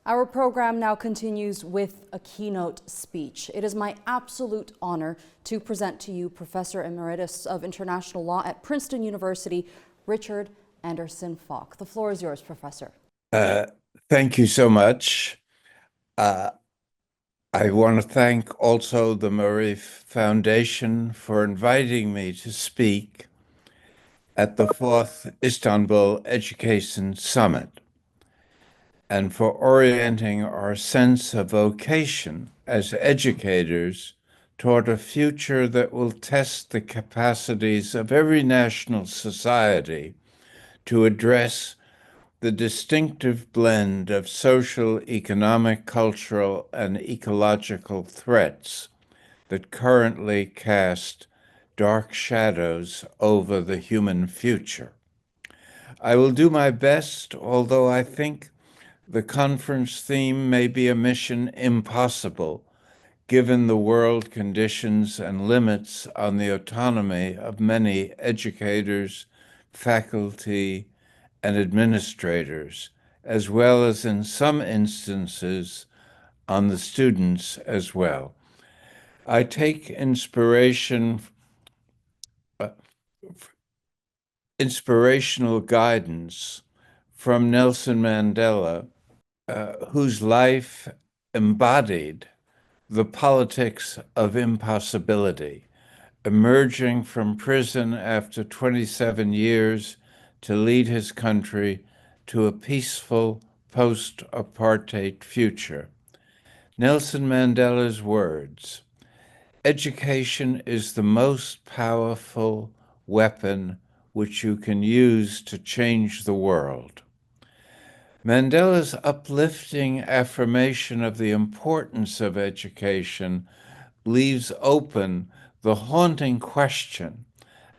Our program now continues with a keynote speech. It is my absolute honor to present to you Professor Emeritus of International Law at Princeton University, Richard Anderson Falk. The floor is yours, Professor. Thank you so much. I want to thank also the Murray Foundation for inviting me to speak at the 4th Istanbul Education Summit and for orienting our sense of vocation as educators toward a future that will test the capacities of every national society to address the distinctive blend of social, economic, cultural, and ecological threats that currently cast dark shadows over the human future. I will do my best, although I think the conference theme may be a mission impossible, given the world conditions and limits on the autonomy of many educators, faculty, and administrators, as well as in some instances on the students as well. I take inspirational guidance from Nelson Mandela, whose life embodied the politics of impossibility, emerging from prison after 27 years to lead his country to a peaceful post-apartheid future. Nelson Mandela's words, "Education is the most powerful weapon which you can use to change the world." Mandela's uplifting affirmation of the importance of education leaves open the haunting question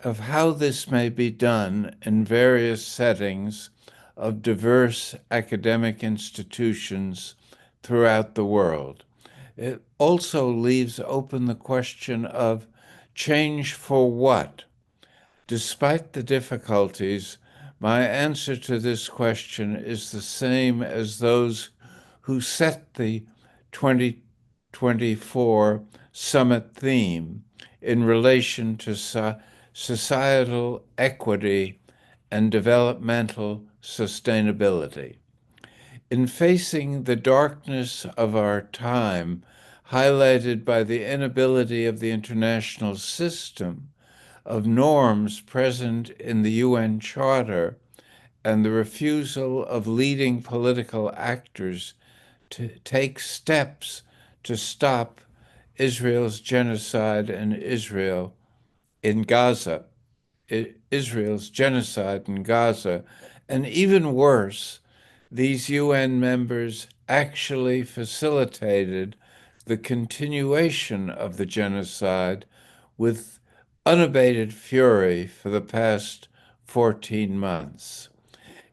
of how this may be done in various settings of diverse academic institutions throughout the world. It also leaves open the question of change for what? Despite the difficulties, my answer to this question is the same as those who set the 2024 summit theme in relation to societal equity and developmental sustainability. In facing the darkness of our time, highlighted by the inability of the international system of norms present in the UN Charter and the refusal of leading political actors to take steps to stop Israel's genocide in Gaza, Israel's genocide in Gaza, and even worse, these UN members actually facilitated the continuation of the genocide with unabated fury for the past 14 months.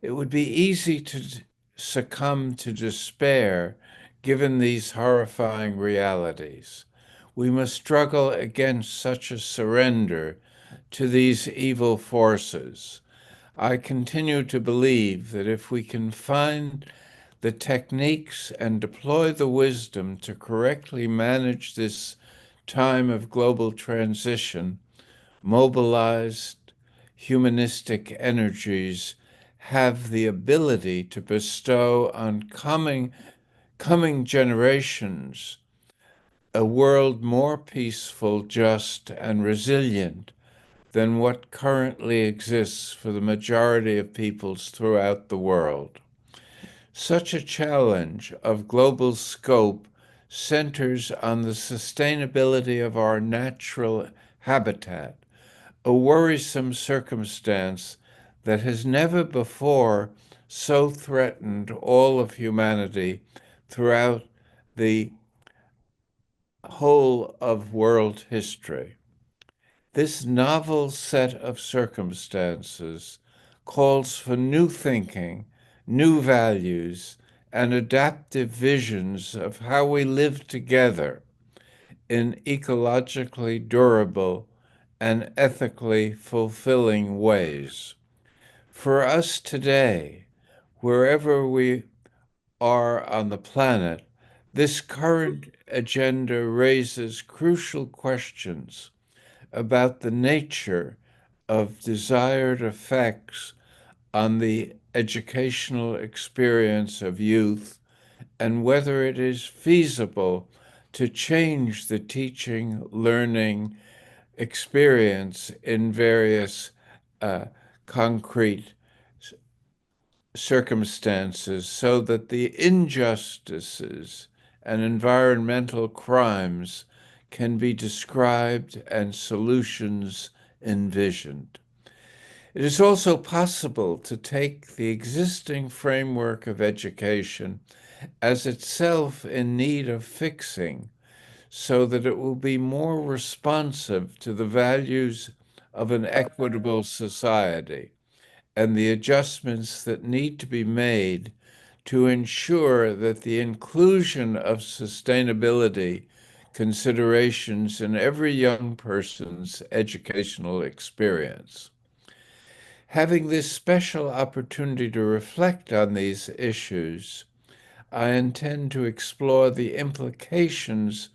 It would be easy to succumb to despair given these horrifying realities. We must struggle against such a surrender to these evil forces. I continue to believe that if we can find the techniques and deploy the wisdom to correctly manage this time of global transition, mobilized humanistic energies have the ability to bestow on coming generations a world more peaceful, just, and resilient than what currently exists for the majority of peoples throughout the world. Such a challenge of global scope centers on the sustainability of our natural habitat, a worrisome circumstance that has never before so threatened all of humanity throughout the whole of world history. This novel set of circumstances calls for new thinking, new values, and adaptive visions of how we live together in ecologically durable and ethically fulfilling ways. For us today, wherever we are on the planet, this current agenda raises crucial questions about the nature of desired effects on the educational experience of youth and whether it is feasible to change the teaching, learning experience in various concrete circumstances so that the injustices and environmental crimes can be described and solutions envisioned. It is also possible to take the existing framework of education as itself in need of fixing so that it will be more responsive to the values of an equitable society and the adjustments that need to be made to ensure that the inclusion of sustainability considerations in every young person's educational experience. Having this special opportunity to reflect on these issues, I intend to explore the implications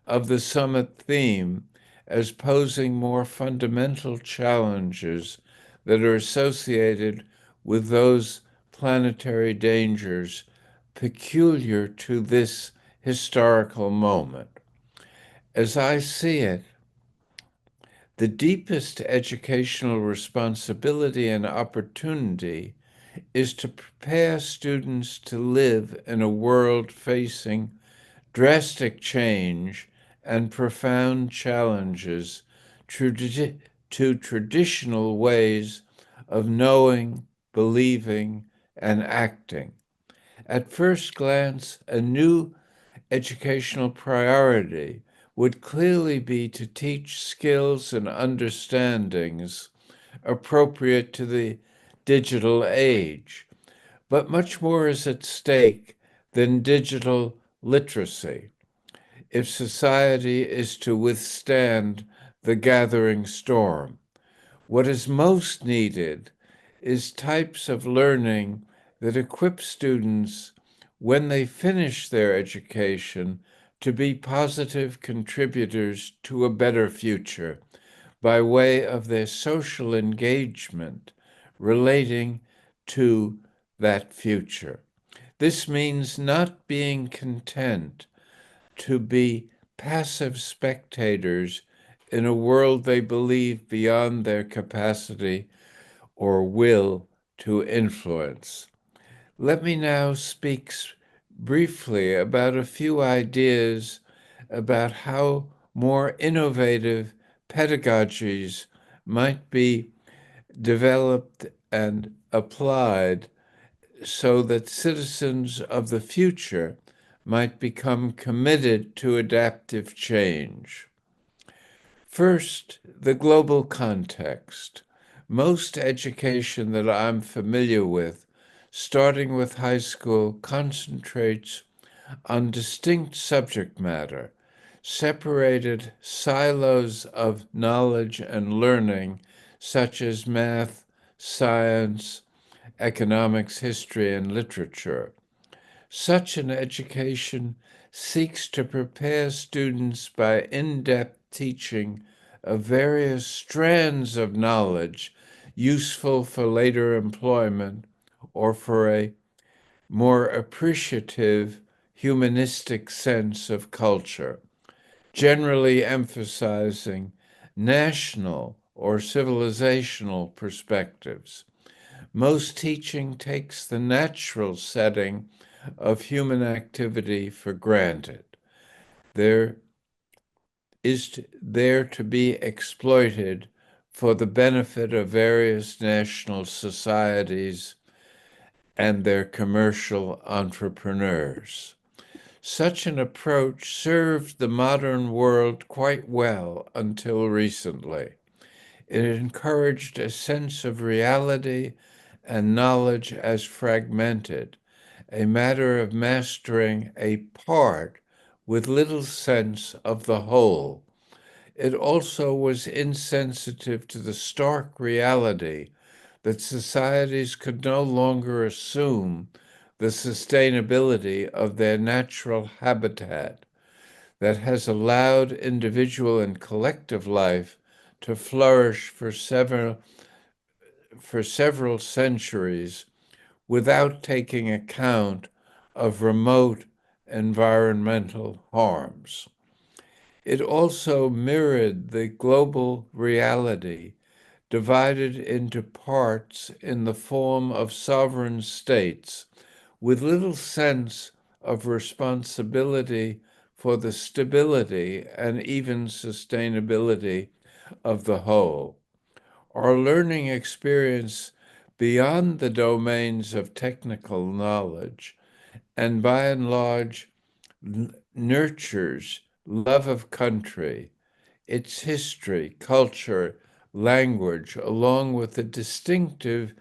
of the summit theme as posing more fundamental challenges that are associated with those planetary dangers peculiar to this historical moment. As I see it, the deepest educational responsibility and opportunity is to prepare students to live in a world facing drastic change and profound challenges to traditional ways of knowing, believing, and acting. At first glance, a new educational priority would clearly be to teach skills and understandings appropriate to the digital age. But much more is at stake than digital literacy if society is to withstand the gathering storm. What is most needed is types of learning that equip students when they finish their education to be positive contributors to a better future by way of their social engagement relating to that future. This means not being content to be passive spectators in a world they believe beyond their capacity or will to influence. Let me now speak briefly about a few ideas about how more innovative pedagogies might be developed and applied so that citizens of the future might become committed to adaptive change. First, the global context. Most education that I'm familiar with, starting with high school, concentrates on distinct subject matter, separated silos of knowledge and learning, such as math, science, economics, history, and literature. Such an education seeks to prepare students by in-depth teaching of various strands of knowledge useful for later employment or for a more appreciative humanistic sense of culture, generally emphasizing national or civilizational perspectives. Most teaching takes the natural setting of human activity for granted. There is there to be exploited for the benefit of various national societies and their commercial entrepreneurs. Such an approach served the modern world quite well until recently. It encouraged a sense of reality and knowledge as fragmented, a matter of mastering a part with little sense of the whole. It also was insensitive to the stark reality that societies could no longer assume the sustainability of their natural habitat that has allowed individual and collective life to flourish for several centuries without taking account of remote environmental harms. It also mirrored the global reality, divided into parts in the form of sovereign states, with little sense of responsibility for the stability and even sustainability of the whole. Our learning experience beyond the domains of technical knowledge, and by and large nurtures love of country, its history, culture, language, along with the distinctive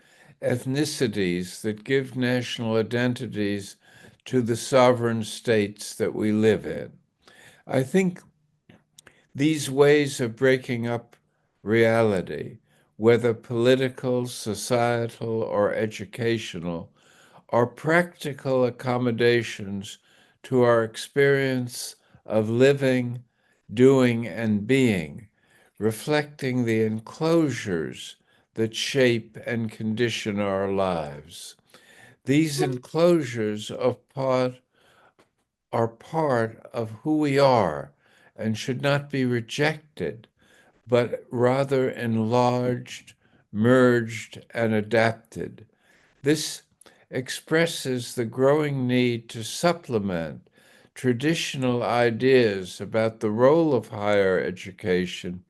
ethnicities that give national identities to the sovereign states that we live in. I think these ways of breaking up reality, whether political, societal, or educational, are practical accommodations to our experience of living, doing, and being, reflecting the enclosures that shape and condition our lives. These enclosures are part of who we are and should not be rejected, but rather enlarged, merged, and adapted. This expresses the growing need to supplement traditional ideas about the role of higher education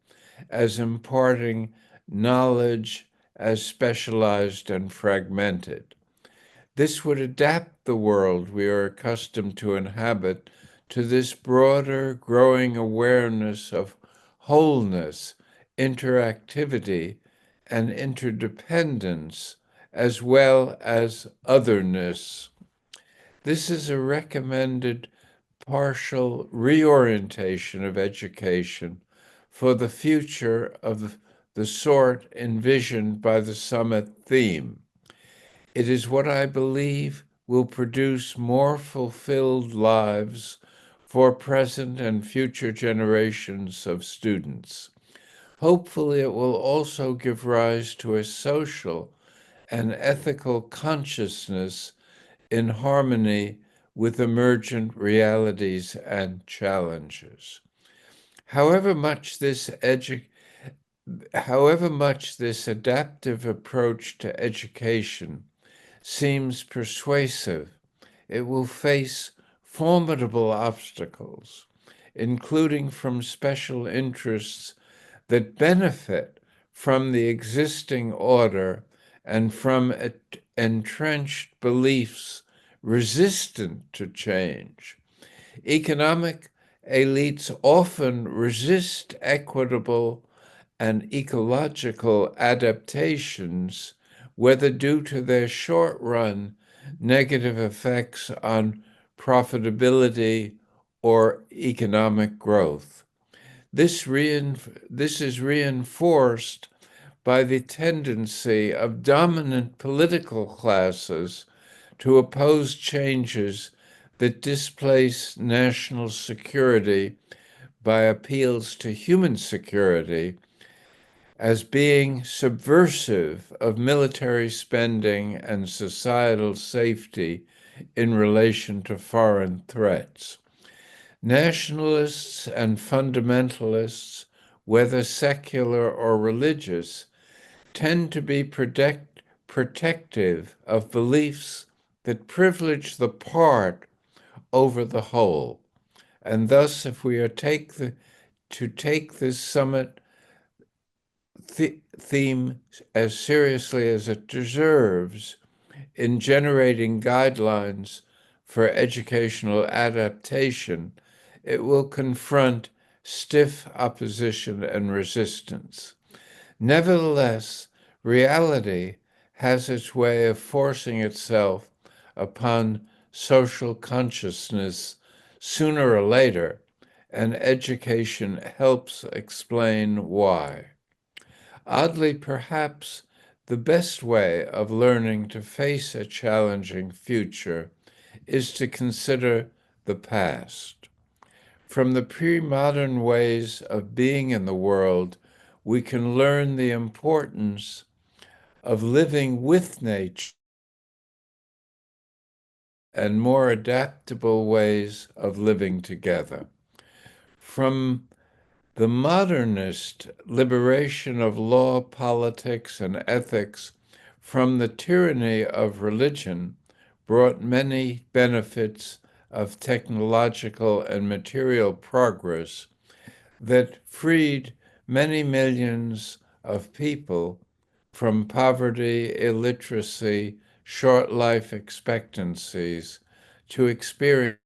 as imparting knowledge as specialized and fragmented. This would adapt the world we are accustomed to inhabit to this broader, growing awareness of wholeness, interactivity, and interdependence, as well as otherness. This is a recommended partial reorientation of education for the future of the sort envisioned by the summit theme. It is what I believe will produce more fulfilled lives for present and future generations of students. Hopefully, it will also give rise to a social and ethical consciousness in harmony with emergent realities and challenges. However much this adaptive approach to education seems persuasive, it will face formidable obstacles, including from special interests that benefit from the existing order and from entrenched beliefs resistant to change. Economic elites often resist equitable and ecological adaptations, whether due to their short-run negative effects on profitability or economic growth. This is reinforced by the tendency of dominant political classes to oppose changes that displace national security by appeals to human security as being subversive of military spending and societal safety in relation to foreign threats. Nationalists and fundamentalists, whether secular or religious, tend to be protective of beliefs that privilege the part over the whole. And thus, if we are to take this summit theme as seriously as it deserves in generating guidelines for educational adaptation, it will confront stiff opposition and resistance. Nevertheless, reality has its way of forcing itself upon social consciousness sooner or later, and education helps explain why. Oddly, perhaps, the best way of learning to face a challenging future is to consider the past. From the pre-modern ways of being in the world, we can learn the importance of living with nature and more adaptable ways of living together. From the modernist liberation of law, politics, and ethics from the tyranny of religion brought many benefits of technological and material progress that freed many millions of people from poverty, illiteracy, short life expectancies to experience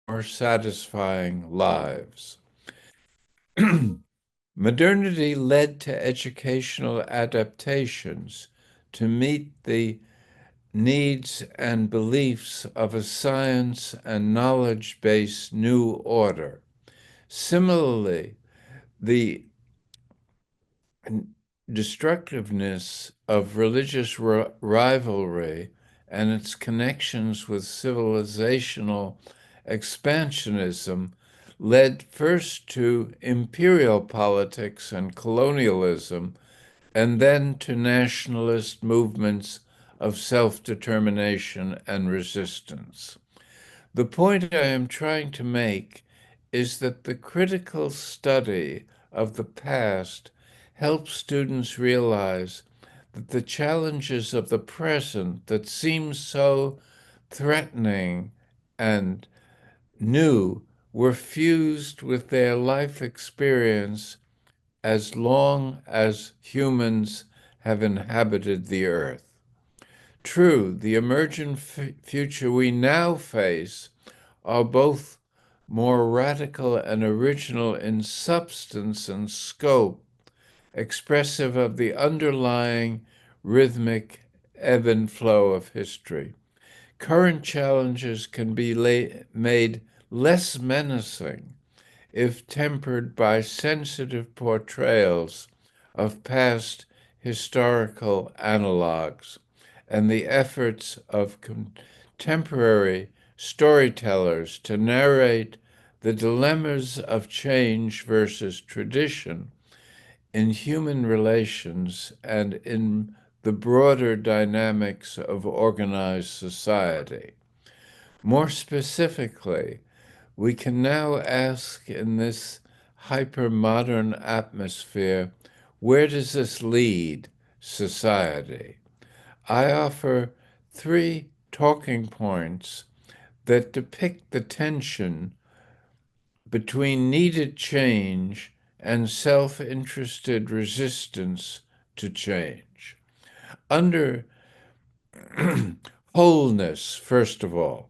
more satisfying lives. Modernity led to educational adaptations to meet the needs and beliefs of a science and knowledge-based new order. Similarly, the destructiveness of religious rivalry and its connections with civilizational expansionism led first to imperial politics and colonialism, and then to nationalist movements of self-determination and resistance. The point I am trying to make is that the critical study of the past helps students realize that the challenges of the present that seem so threatening and new were fused with their life experience as long as humans have inhabited the earth. True, the emergent future we now face are both more radical and original in substance and scope, expressive of the underlying rhythmic ebb and flow of history. Current challenges can be made less menacing if tempered by sensitive portrayals of past historical analogues and the efforts of contemporary storytellers to narrate the dilemmas of change versus tradition in human relations and in the broader dynamics of organized society. More specifically, we can now ask in this hyper-modern atmosphere, where does this lead society? I offer 3 talking points that depict the tension between needed change and self-interested resistance to change. Under wholeness, first of all,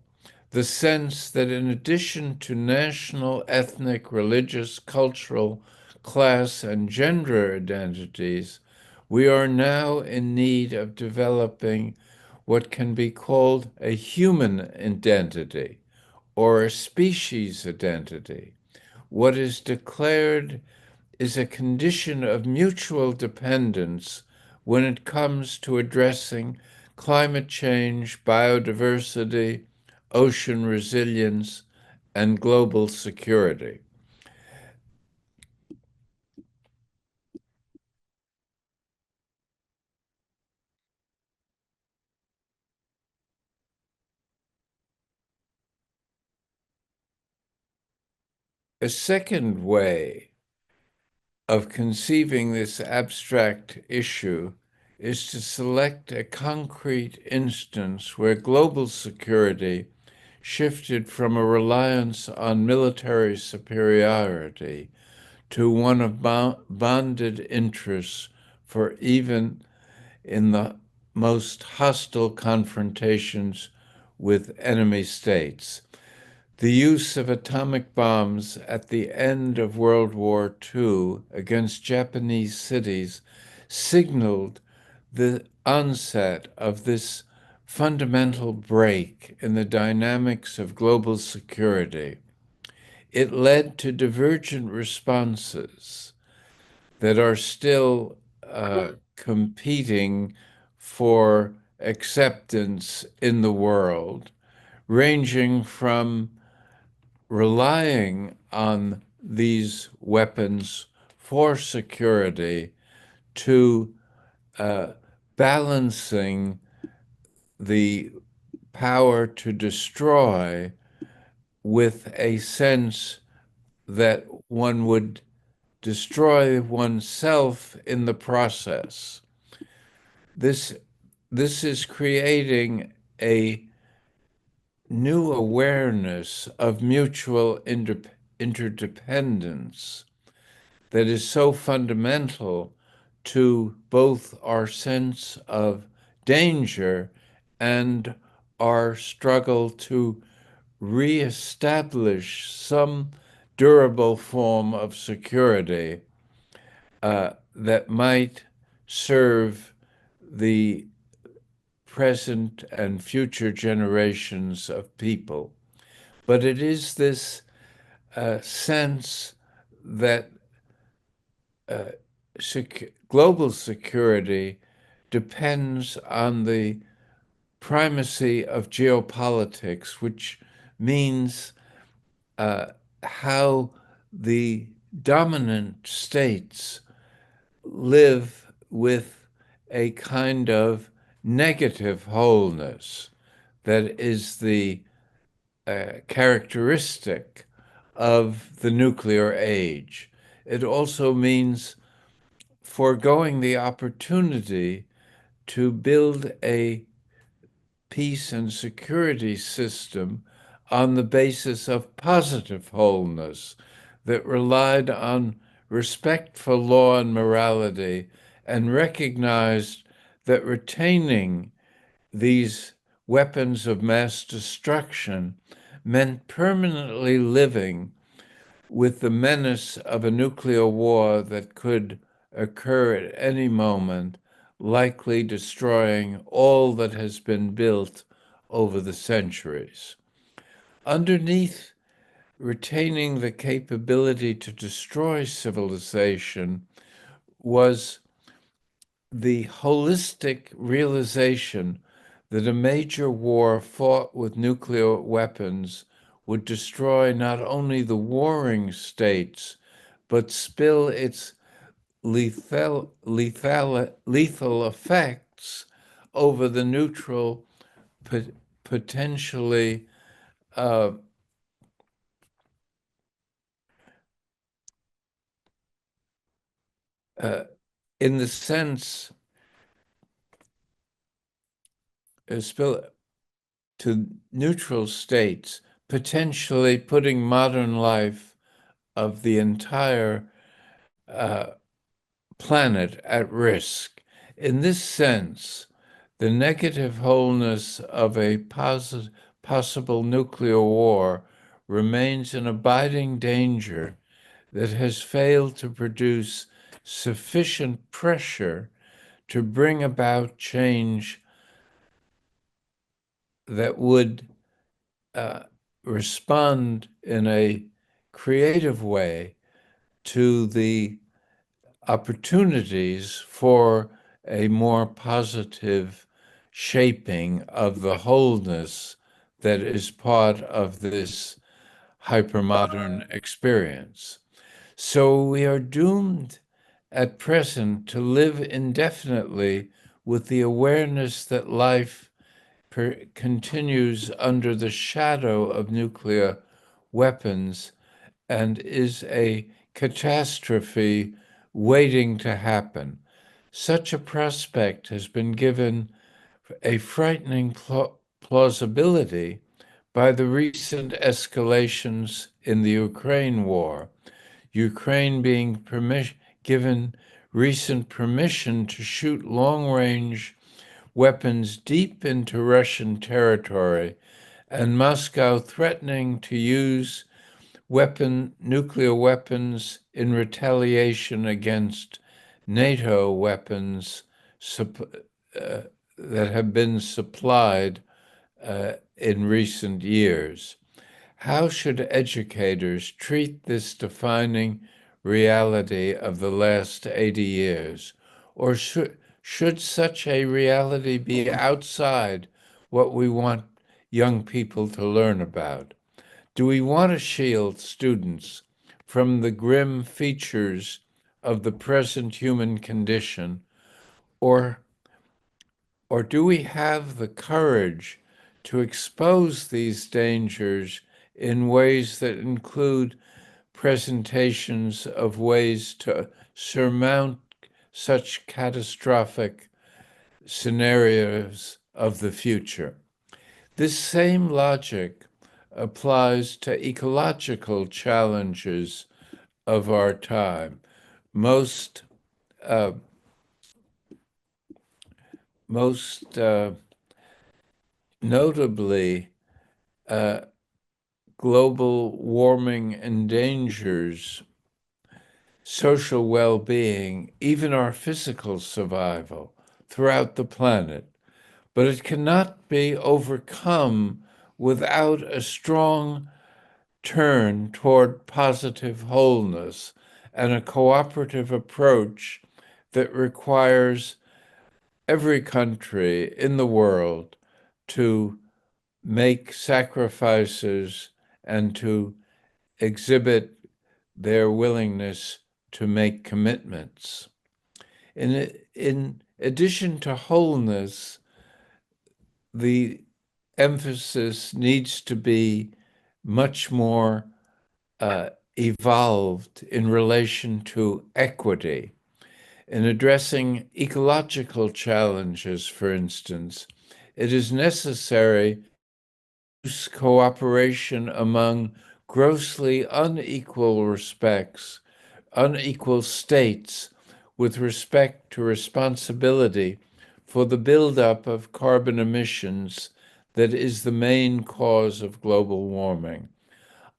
the sense that in addition to national, ethnic, religious, cultural, class, and gender identities, we are now in need of developing what can be called a human identity or a species identity. What is declared is a condition of mutual dependence when it comes to addressing climate change, biodiversity, ocean resilience, and global security. A second way of conceiving this abstract issue is to select a concrete instance where global security shifted from a reliance on military superiority to one of bonded interests for even in the most hostile confrontations with enemy states. The use of atomic bombs at the end of World War II against Japanese cities signaled the onset of this fundamental break in the dynamics of global security. It led to divergent responses that are still competing for acceptance in the world, ranging from relying on these weapons for security to balancing the power to destroy with a sense that one would destroy oneself in the process. This is creating a new awareness of mutual interdependence that is so fundamental to both our sense of danger and our struggle to reestablish some durable form of security that might serve the present and future generations of people. But it is this sense that global security depends on the primacy of geopolitics, which means how the dominant states live with a kind of negative wholeness that is the characteristic of the nuclear age. It also means foregoing the opportunity to build a peace and security system on the basis of positive wholeness that relied on respect for law and morality and recognized that retaining these weapons of mass destruction meant permanently living with the menace of a nuclear war that could occur at any moment, likely destroying all that has been built over the centuries. Underneath retaining the capability to destroy civilization was the holistic realization that a major war fought with nuclear weapons would destroy not only the warring states, but spill its lethal effects over the neutral, potentially in the sense spill to neutral states, potentially putting modern life of the entire planet at risk. In this sense, the negative wholeness of a possible nuclear war remains an abiding danger that has failed to produce sufficient pressure to bring about change that would respond in a creative way to the opportunities for a more positive shaping of the wholeness that is part of this hypermodern experience. So we are doomed at present to live indefinitely with the awareness that life continues under the shadow of nuclear weapons and is a catastrophe waiting to happen. Such a prospect has been given a frightening plausibility by the recent escalations in the Ukraine war, Ukraine being given recent permission to shoot long-range weapons deep into Russian territory, and Moscow threatening to use nuclear weapons in retaliation against NATO weapons that have been supplied in recent years. How should educators treat this defining reality of the last 80 years? Or Should such a reality be outside what we want young people to learn about? Do we want to shield students from the grim features of the present human condition, or do we have the courage to expose these dangers in ways that include presentations of ways to surmount such catastrophic scenarios of the future? This same logic applies to ecological challenges of our time. Most notably, global warming endangers social well-being, even our physical survival throughout the planet. But it cannot be overcome without a strong turn toward positive wholeness and a cooperative approach that requires every country in the world to make sacrifices and to exhibit their willingness to make commitments. In addition to wholeness, the emphasis needs to be much more evolved in relation to equity. In addressing ecological challenges, for instance, it is necessary to use cooperation among grossly unequal states with respect to responsibility for the buildup of carbon emissions that is the main cause of global warming.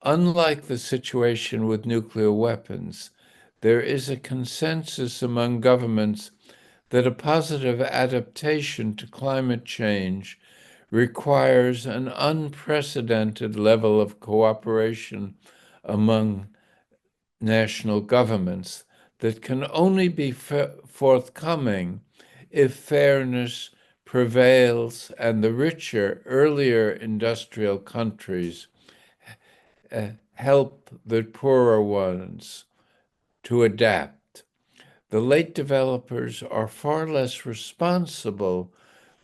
Unlike the situation with nuclear weapons, there is a consensus among governments that a positive adaptation to climate change requires an unprecedented level of cooperation among national governments that can only be forthcoming if fairness prevails and the richer, earlier industrial countries help the poorer ones to adapt. The late developers are far less responsible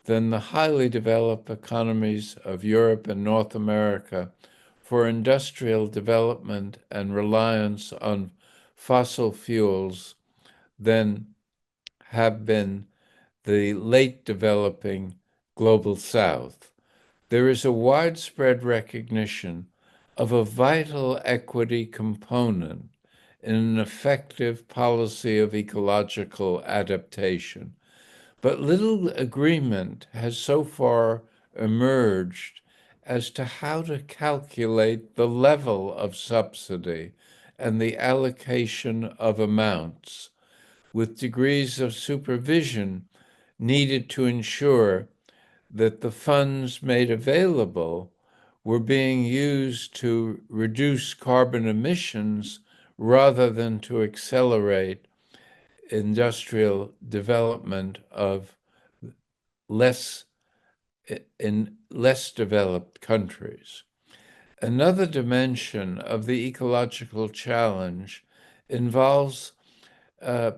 than the highly developed economies of Europe and North America for industrial development and reliance on fossil fuels than have been the late developing global South. There is a widespread recognition of a vital equity component in an effective policy of ecological adaptation. But little agreement has so far emerged as to how to calculate the level of subsidy and the allocation of amounts, with degrees of supervision needed to ensure that the funds made available were being used to reduce carbon emissions rather than to accelerate industrial development of in less developed countries. Another dimension of the ecological challenge involves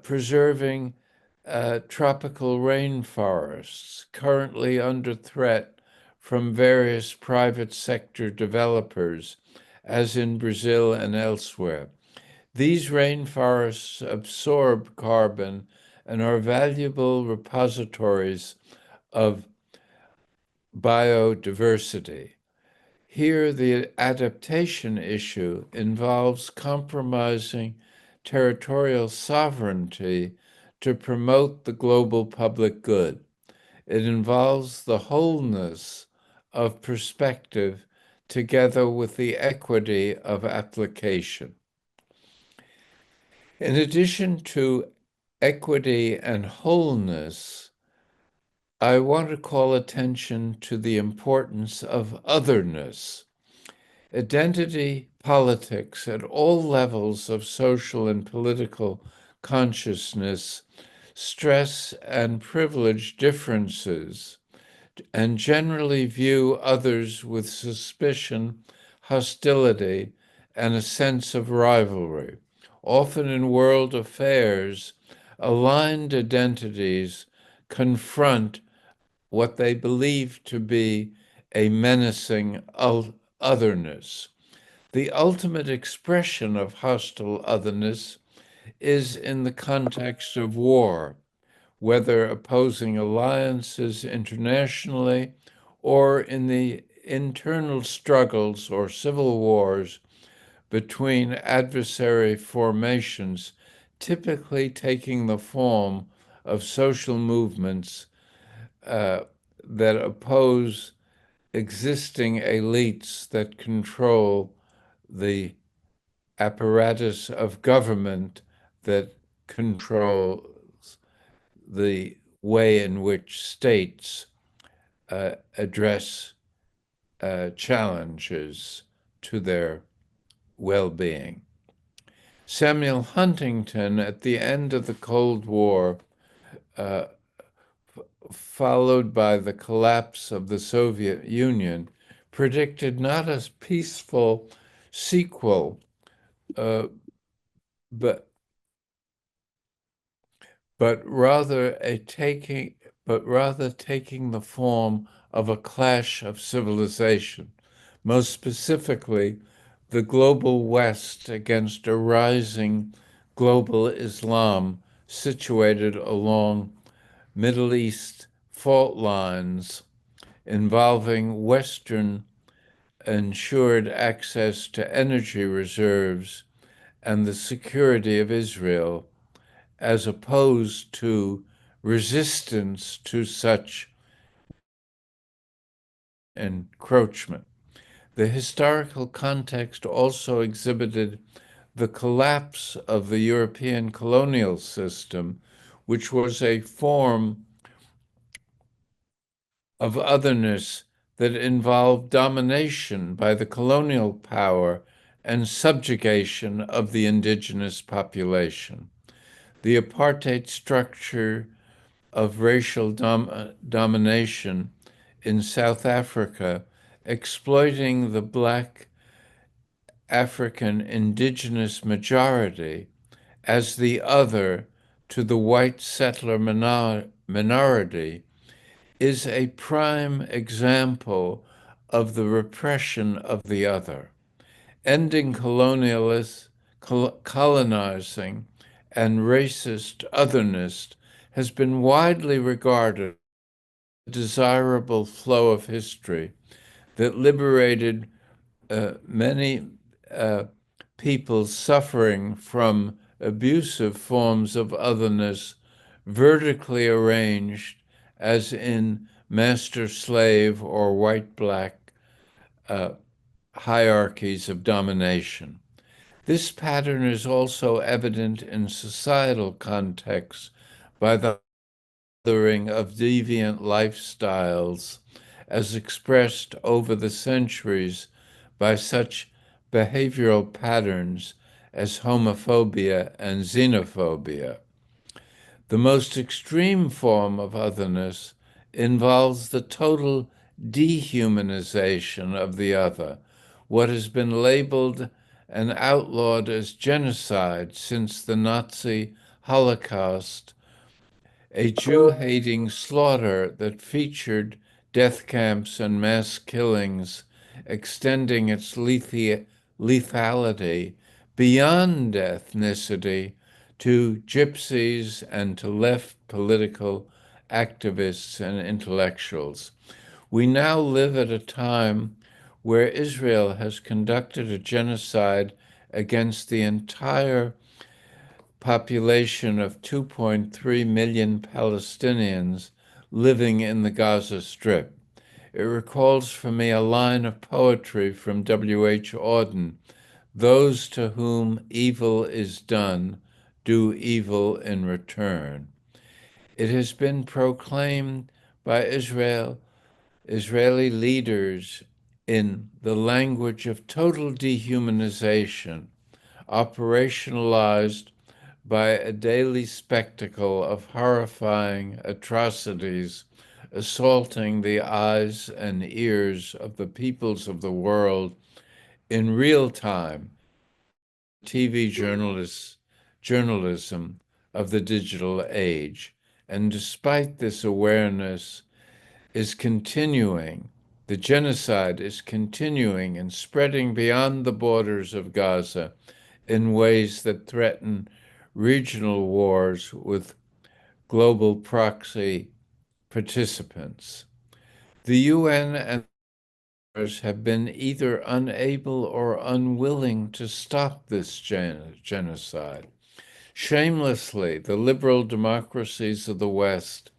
preserving tropical rainforests currently under threat from various private sector developers, as in Brazil and elsewhere. These rainforests absorb carbon and are valuable repositories of biodiversity. Here, the adaptation issue involves compromising territorial sovereignty to promote the global public good. It involves the wholeness of perspective together with the equity of application. In addition to equity and wholeness, I want to call attention to the importance of otherness. Identity politics at all levels of social and political consciousness stress and privilege differences, and generally view others with suspicion, hostility, and a sense of rivalry. Often in world affairs, aligned identities confront what they believe to be a menacing otherness. The ultimate expression of hostile otherness is in the context of war, whether opposing alliances internationally or in the internal struggles or civil wars between adversary formations, typically taking the form of social movements that oppose existing elites that control the apparatus of government that controls the way in which states address challenges to their well-being. Samuel Huntington, at the end of the Cold War, followed by the collapse of the Soviet Union, predicted not a peaceful sequel, but rather taking the form of a clash of civilization, most specifically the global West against a rising global Islam situated along Middle East fault lines involving Western ensured access to energy reserves and the security of Israel, as opposed to resistance to such encroachment. The historical context also exhibited the collapse of the European colonial system, which was a form of otherness that involved domination by the colonial power and subjugation of the indigenous population. The apartheid structure of racial domination in South Africa, exploiting the Black African indigenous majority as the other to the white settler minority, is a prime example of the repression of the other. Ending colonizing and racist otherness has been widely regarded as a desirable flow of history that liberated many people suffering from abusive forms of otherness, vertically arranged as in master-slave or white-black hierarchies of domination. This pattern is also evident in societal contexts by the othering of deviant lifestyles as expressed over the centuries by such behavioral patterns as homophobia and xenophobia. The most extreme form of otherness involves the total dehumanization of the other, what has been labeled and outlawed as genocide since the Nazi Holocaust, a Jew-hating slaughter that featured death camps and mass killings, extending its lethality beyond ethnicity to gypsies and to left political activists and intellectuals. We now live at a time where Israel has conducted a genocide against the entire population of 2.3 million Palestinians living in the Gaza Strip. It recalls for me a line of poetry from W.H. Auden: "Those to whom evil is done do evil in return." It has been proclaimed by Israeli leaders in the language of total dehumanization, operationalized by a daily spectacle of horrifying atrocities assaulting the eyes and ears of the peoples of the world in real time, TV journalism of the digital age. And despite this awareness is continuing, the genocide is continuing and spreading beyond the borders of Gaza in ways that threaten regional wars with global proxy participants. The UN and others have been either unable or unwilling to stop this genocide. Shamelessly, the liberal democracies of the West,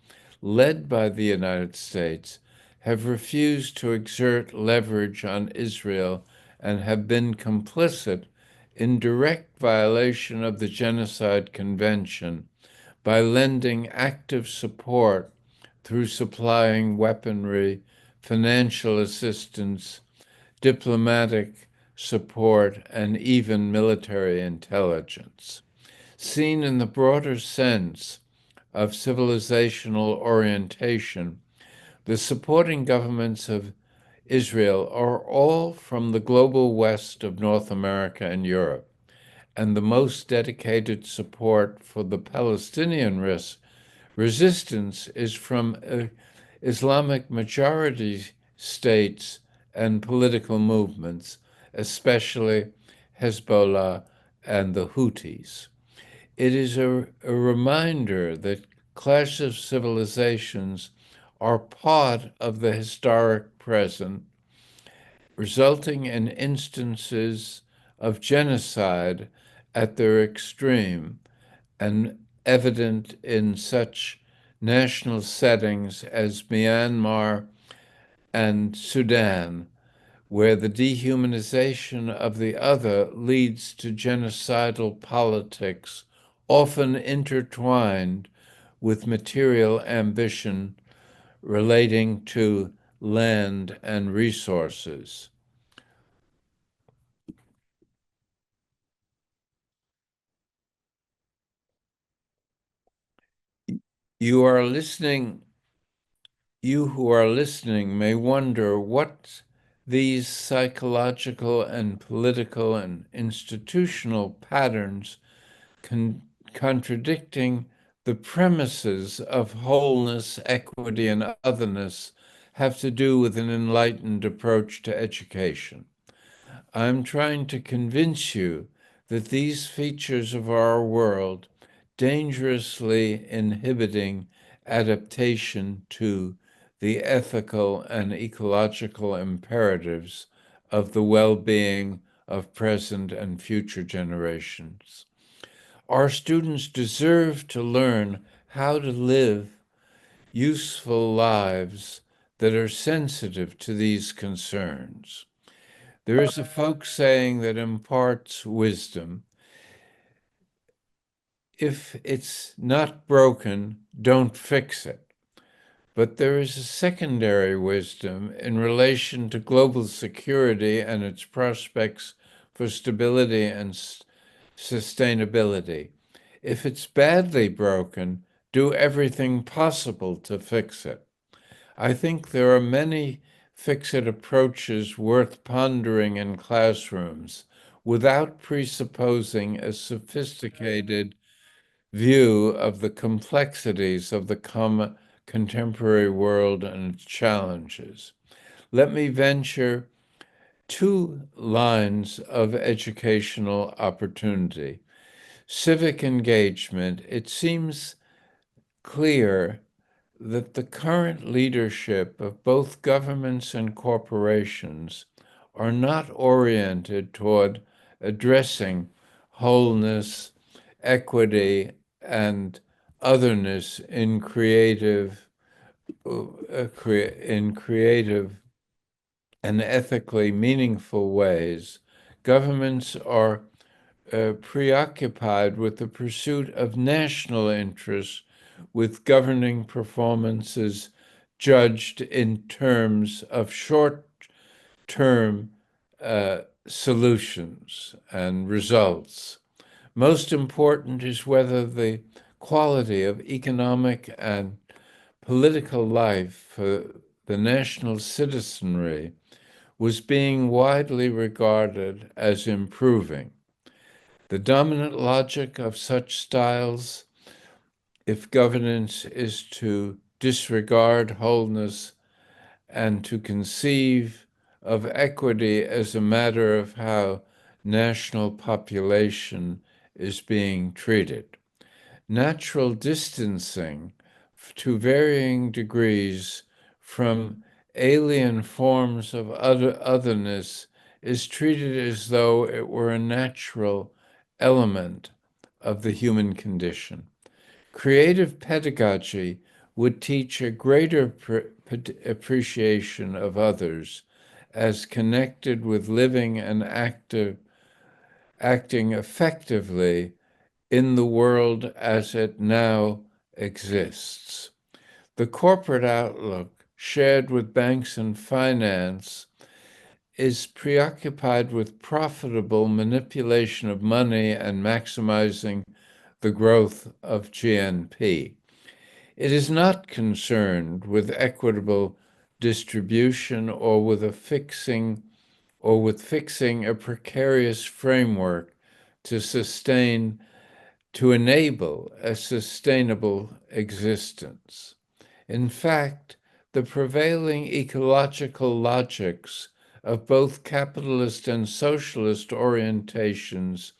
led by the United States, have refused to exert leverage on Israel and have been complicit in direct violation of the Genocide Convention by lending active support through supplying weaponry, financial assistance, diplomatic support, and even military intelligence. Seen in the broader sense of civilizational orientation, the supporting governments of Israel are all from the global west of North America and Europe, and the most dedicated support for the Palestinian resistance is from Islamic majority states and political movements, especially Hezbollah and the Houthis. It is a reminder that clash of civilizations are part of the historic present, resulting in instances of genocide at their extreme and evident in such national settings as Myanmar and Sudan, where the dehumanization of the other leads to genocidal politics, often intertwined with material ambition relating to land and resources. You who are listening may wonder what these psychological and political and institutional patterns contradicting the premises of wholeness, equity, and otherness have to do with an enlightened approach to education. I'm trying to convince you that these features of our world dangerously inhibiting adaptation to the ethical and ecological imperatives of the well-being of present and future generations. Our students deserve to learn how to live useful lives that are sensitive to these concerns. There is a folk saying that imparts wisdom. If it's not broken, don't fix it. But there is a secondary wisdom in relation to global security and its prospects for stability and sustainability. If it's badly broken, do everything possible to fix it. I think there are many fix-it approaches worth pondering in classrooms without presupposing a sophisticated view of the complexities of the contemporary world and its challenges. Let me venture two lines of educational opportunity. Civic engagement. It seems clear that the current leadership of both governments and corporations are not oriented toward addressing wholeness, equity, and otherness in creative and ethically meaningful ways. Governments are preoccupied with the pursuit of national interests, with governing performances judged in terms of short-term solutions and results. Most important is whether the quality of economic and political life for the national citizenry was being widely regarded as improving. The dominant logic of such styles, if governance is to disregard wholeness and to conceive of equity as a matter of how national population is being treated. Natural distancing to varying degrees from alien forms of otherness is treated as though it were a natural element of the human condition. Creative pedagogy would teach a greater appreciation of others as connected with living and acting effectively in the world as it now exists. The corporate outlook shared with banks and finance is preoccupied with profitable manipulation of money and maximizing the growth of GNP. It is not concerned with equitable distribution or with fixing a precarious framework to enable a sustainable existence. In fact, the prevailing ecological logics of both capitalist and socialist orientations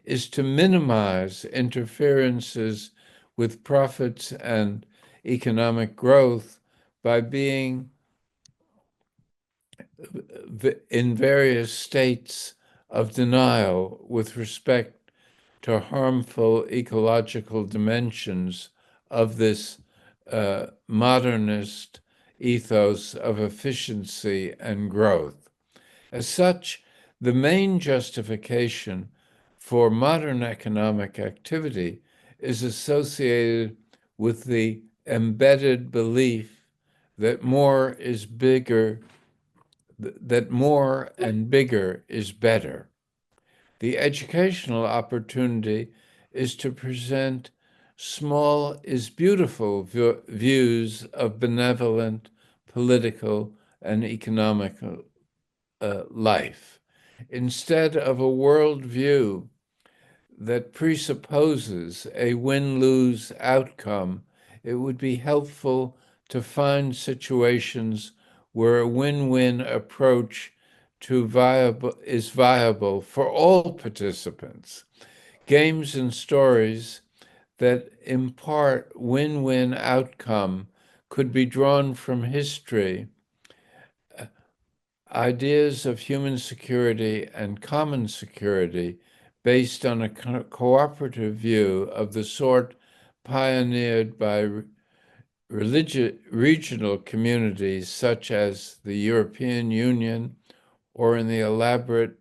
is to minimize interferences with profits and economic growth by being in various states of denial with respect to harmful ecological dimensions of this modernist ethos of efficiency and growth. As such, the main justification for modern economic activity is associated with the embedded belief that more and bigger is better. The educational opportunity is to present small is beautiful views of benevolent political and economical life, instead of a worldview that presupposes a win-lose outcome. It would be helpful to find situations where a win-win approach is viable for all participants. Games and stories that impart win-win outcome could be drawn from history. Ideas of human security and common security based on a cooperative view of the sort pioneered by regional communities such as the European Union or in the elaborate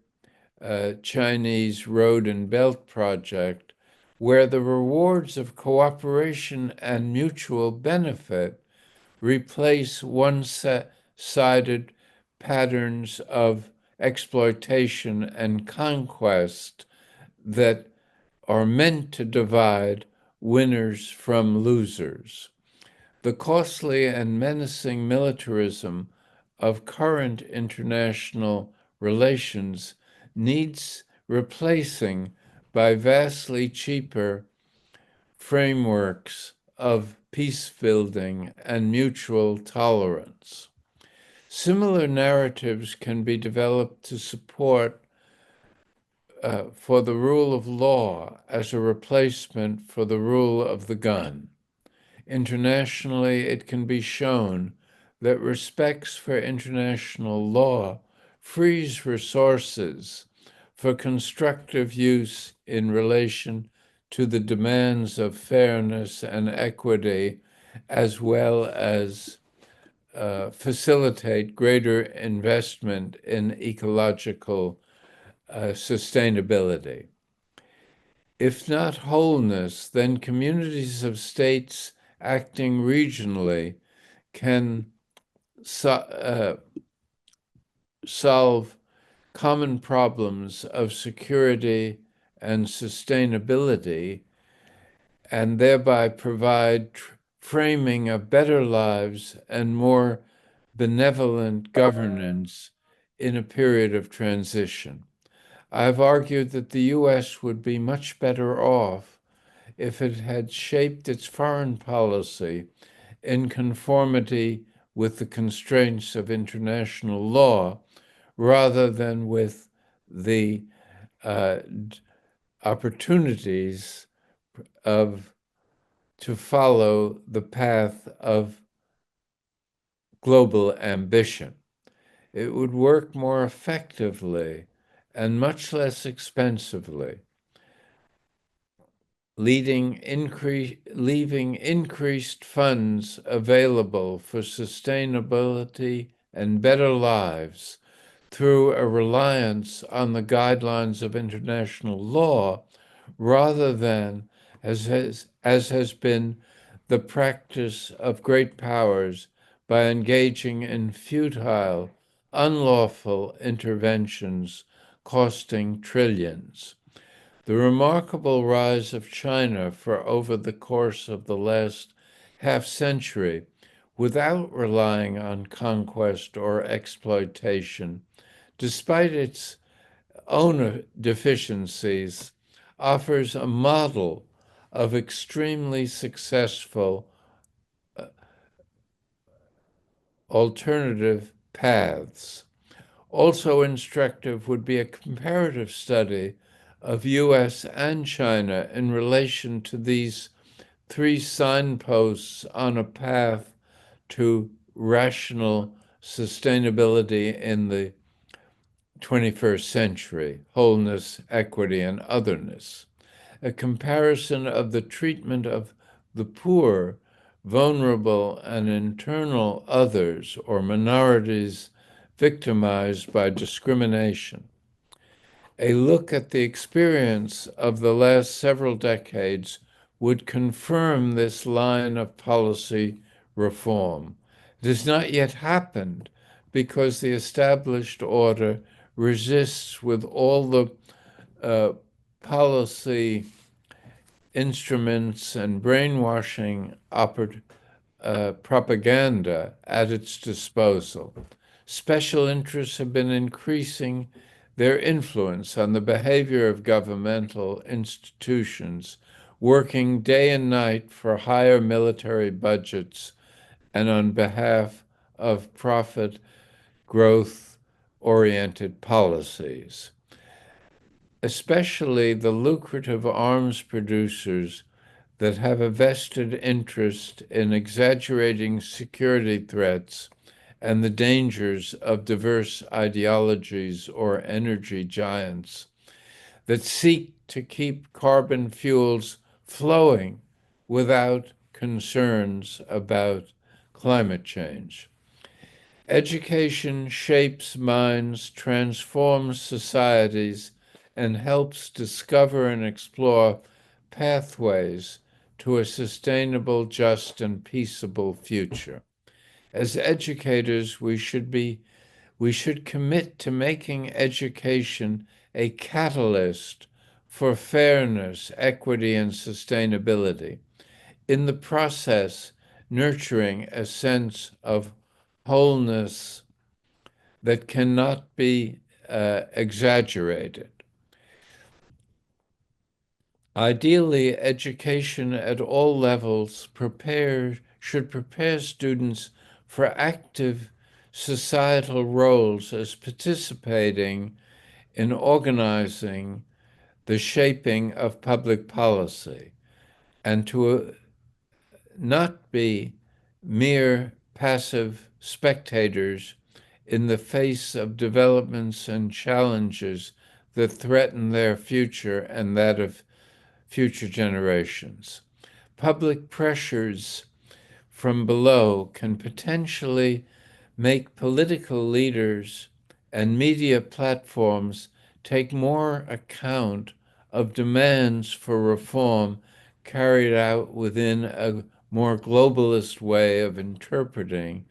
Chinese Road and Belt Project, where the rewards of cooperation and mutual benefit replace one-sided patterns of exploitation and conquest that are meant to divide winners from losers. The costly and menacing militarism of current international relations needs replacing by vastly cheaper frameworks of peace building and mutual tolerance. Similar narratives can be developed to support for the rule of law as a replacement for the rule of the gun. Internationally, it can be shown that respect for international law frees resources for constructive use in relation to the demands of fairness and equity, as well as facilitate greater investment in ecological sustainability. If not wholeness, then communities of states acting regionally can solve common problems of security and sustainability, and thereby provide framing of better lives and more benevolent governance in a period of transition. I've argued that the US would be much better off if it had shaped its foreign policy in conformity with the constraints of international law rather than with the opportunities to follow the path of global ambition. It would work more effectively and much less expensively, leaving increased funds available for sustainability and better lives through a reliance on the guidelines of international law rather than, as has been the practice of great powers, by engaging in futile, unlawful interventions costing trillions. The remarkable rise of China for over the course of the last half-century, without relying on conquest or exploitation, despite its own deficiencies, offers a model of extremely successful alternative paths. Also instructive would be a comparative study of US and China in relation to these three signposts on a path to rational sustainability in the 21st century: wholeness, equity, and otherness. A comparison of the treatment of the poor, vulnerable, and internal others or minorities victimized by discrimination. A look at the experience of the last several decades would confirm this line of policy reform. It has not yet happened because the established order resists with all the policy instruments and brainwashing propaganda at its disposal. Special interests have been increasing their influence on the behavior of governmental institutions, working day and night for higher military budgets and on behalf of profit growth-oriented policies. Especially the lucrative arms producers that have a vested interest in exaggerating security threats and the dangers of diverse ideologies or energy giants that seek to keep carbon fuels flowing without concerns about climate change. Education shapes minds, transforms societies, and helps discover and explore pathways to a sustainable, just, and peaceable future. As educators, we should commit to making education a catalyst for fairness, equity, and sustainability. In the process, nurturing a sense of wholeness that cannot be exaggerated. Ideally, education at all levels should prepare students for active societal roles as participating in organizing the shaping of public policy, and to not be mere passive spectators in the face of developments and challenges that threaten their future and that of future generations. Public pressures from below can potentially make political leaders and media platforms take more account of demands for reform carried out within a more globalist way of interpreting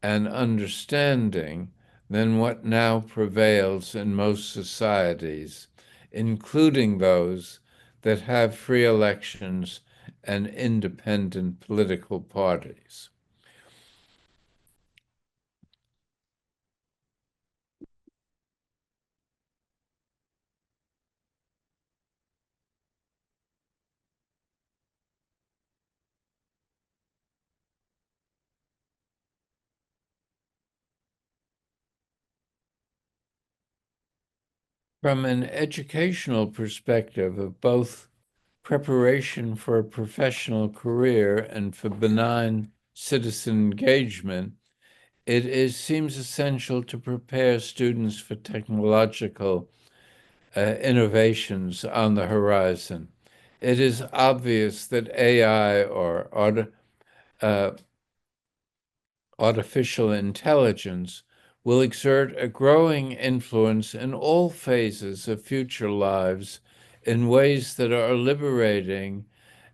and understanding than what now prevails in most societies including those that have free elections and independent political parties. From an educational perspective of both preparation for a professional career and for benign citizen engagement, seems essential to prepare students for technological innovations on the horizon. It is obvious that AI or artificial intelligence will exert a growing influence in all phases of future lives in ways that are liberating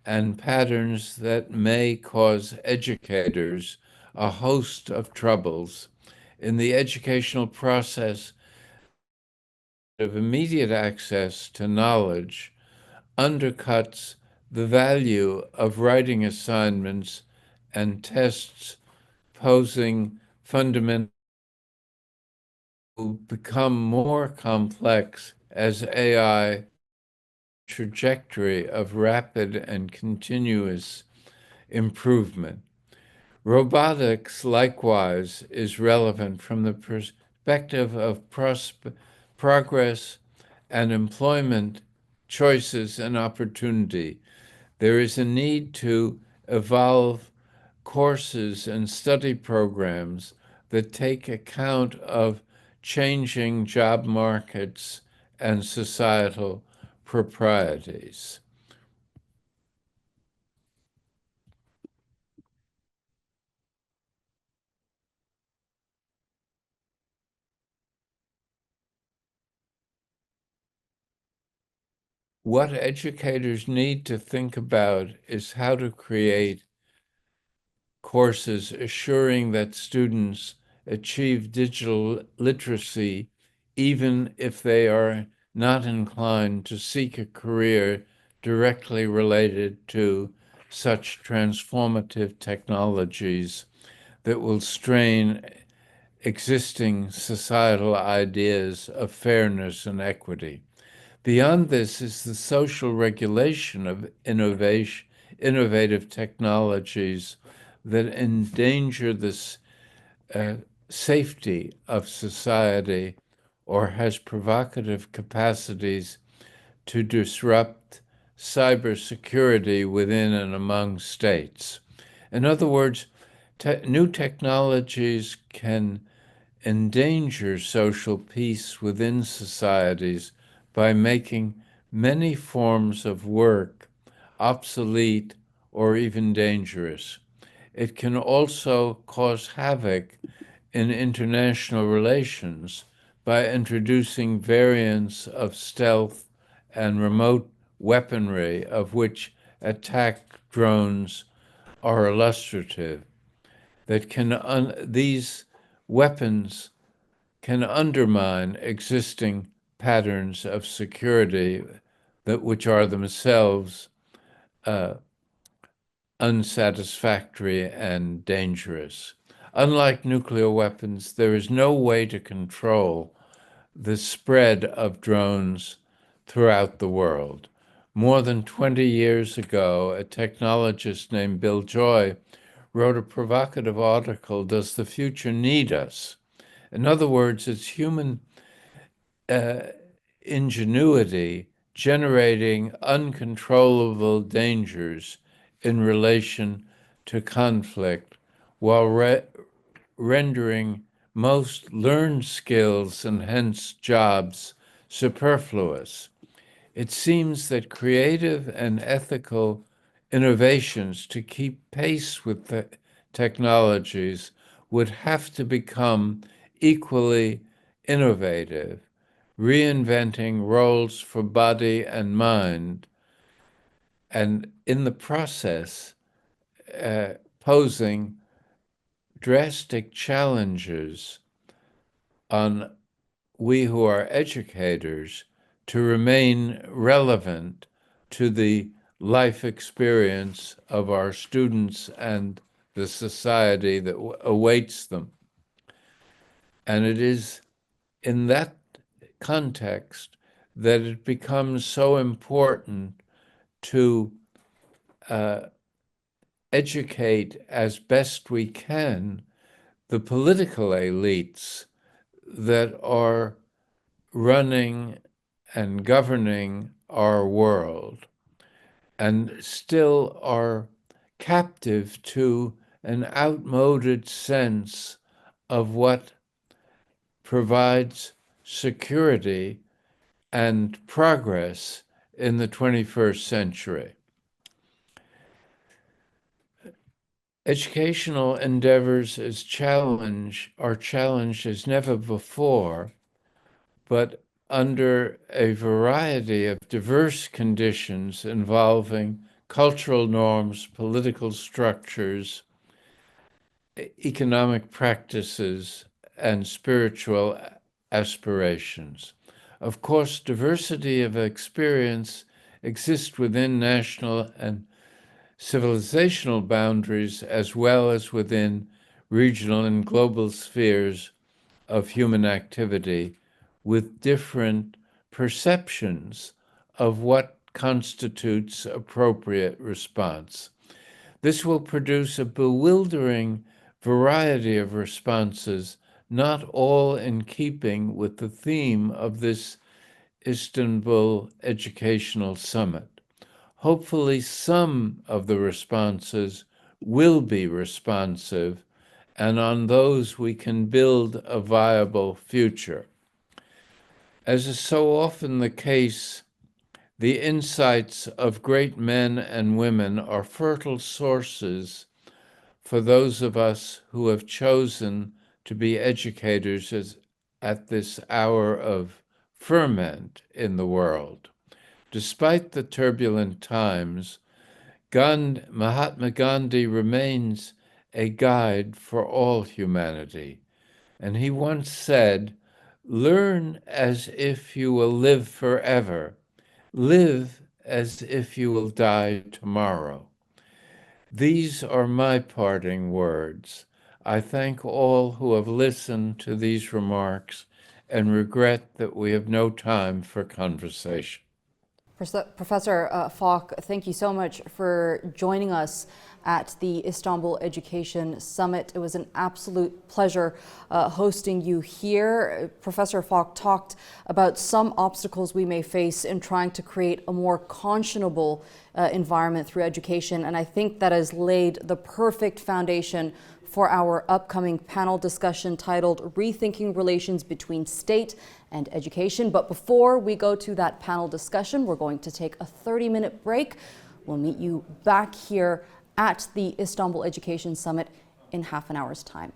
and patterns that may cause educators a host of troubles. In the educational process of immediate access to knowledge undercuts the value of writing assignments and tests posing fundamental become more complex as AI trajectory of rapid and continuous improvement. Robotics, likewise, is relevant from the perspective of progress and employment choices and opportunity. There is a need to evolve courses and study programs that take account of changing job markets and societal proprieties. What educators need to think about is how to create courses assuring that students achieve digital literacy, even if they are not inclined to seek a career directly related to such transformative technologies that will strain existing societal ideas of fairness and equity. Beyond this is the social regulation of innovative technologies that endanger the safety of society or has provocative capacities to disrupt cybersecurity within and among states. In other words, new technologies can endanger social peace within societies by making many forms of work obsolete or even dangerous. It can also cause havoc in international relations by introducing variants of stealth and remote weaponry, of which attack drones are illustrative, that these weapons can undermine existing patterns of security which are themselves unsatisfactory and dangerous. Unlike nuclear weapons, there is no way to control the spread of drones throughout the world. More than 20 years ago, a technologist named Bill Joy wrote a provocative article, "Does the Future Need Us?" In other words, it's human ingenuity generating uncontrollable dangers in relation to conflict while rendering most learned skills and hence jobs superfluous. It seems that creative and ethical innovations to keep pace with the technologies would have to become equally innovative, reinventing roles for body and mind, and in the process, posing drastic challenges on we who are educators to remain relevant to the life experience of our students and the society that awaits them. And it is in that context that it becomes so important to educate as best we can the political elites that are running and governing our world and still are captive to an outmoded sense of what provides security and progress in the 21st century. Educational endeavors are challenged as never before, but under a variety of diverse conditions involving cultural norms, political structures, economic practices, and spiritual aspirations. Of course, diversity of experience exists within national and civilizational boundaries as well as within regional and global spheres of human activity, with different perceptions of what constitutes appropriate response. This will produce a bewildering variety of responses, not all in keeping with the theme of this Istanbul Educational Summit. Hopefully, some of the responses will be responsive, and on those we can build a viable future. As is so often the case, the insights of great men and women are fertile sources for those of us who have chosen to be educators at this hour of ferment in the world. Despite the turbulent times, Mahatma Gandhi remains a guide for all humanity. And he once said, "Learn as if you will live forever. Live as if you will die tomorrow." These are my parting words. I thank all who have listened to these remarks and regret that we have no time for conversation. Professor Falk, thank you so much for joining us at the Istanbul Education Summit. It was an absolute pleasure hosting you here. Professor Falk talked about some obstacles we may face in trying to create a more conscionable environment through education, and I think that has laid the perfect foundation for our upcoming panel discussion titled Rethinking Relations Between State and Education. But before we go to that panel discussion, we're going to take a 30-minute break. We'll meet you back here at the Istanbul Education Summit in half an hour's time.